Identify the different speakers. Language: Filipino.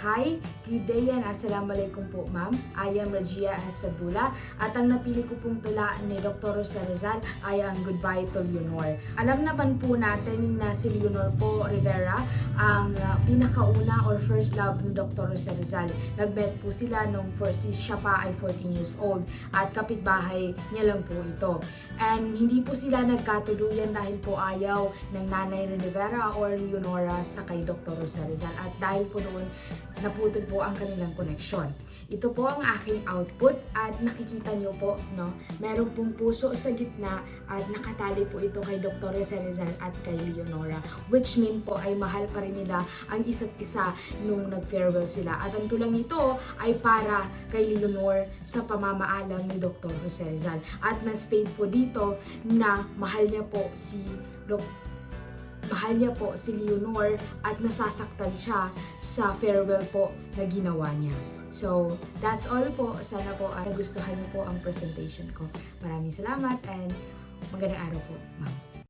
Speaker 1: Hi, good day and assalamualaikum po ma'am. I am Rajia Asadula at ang napili ko pong tula ni Dr. Rosa Rizal ay ang Goodbye to Leonor. Alam naman po natin na si Leonor po Rivera ang pinakauna or first love ni Dr. Rosa Rizal. Nag-met po sila nung siya pa ay 14 years old at kapitbahay niya lang po ito. And hindi po sila nagkatuluyan dahil po ayaw ng nanay ni Rivera or Leonora sa kay Dr. Rosa Rizal at dahil po noon naputol po ang kanilang koneksyon. Ito po ang aking output at nakikita niyo po, no, meron pong puso sa gitna at nakatali po ito kay Dr. Rosa Rizal at kay Leonora, which mean po ay mahal pa rin nila ang isa't isa nung nag-farewell sila. At ang tulang ito ay para kay Leonor sa pamamaalam ni Dr. Rosa Rizal. At na-state po dito na mahal niya po si Leonor at nasasaktan siya sa farewell po na ginawa niya. So, that's all po. Sana po ay nagustuhan niyo po ang presentation ko. Maraming salamat and magandang araw po, ma'am.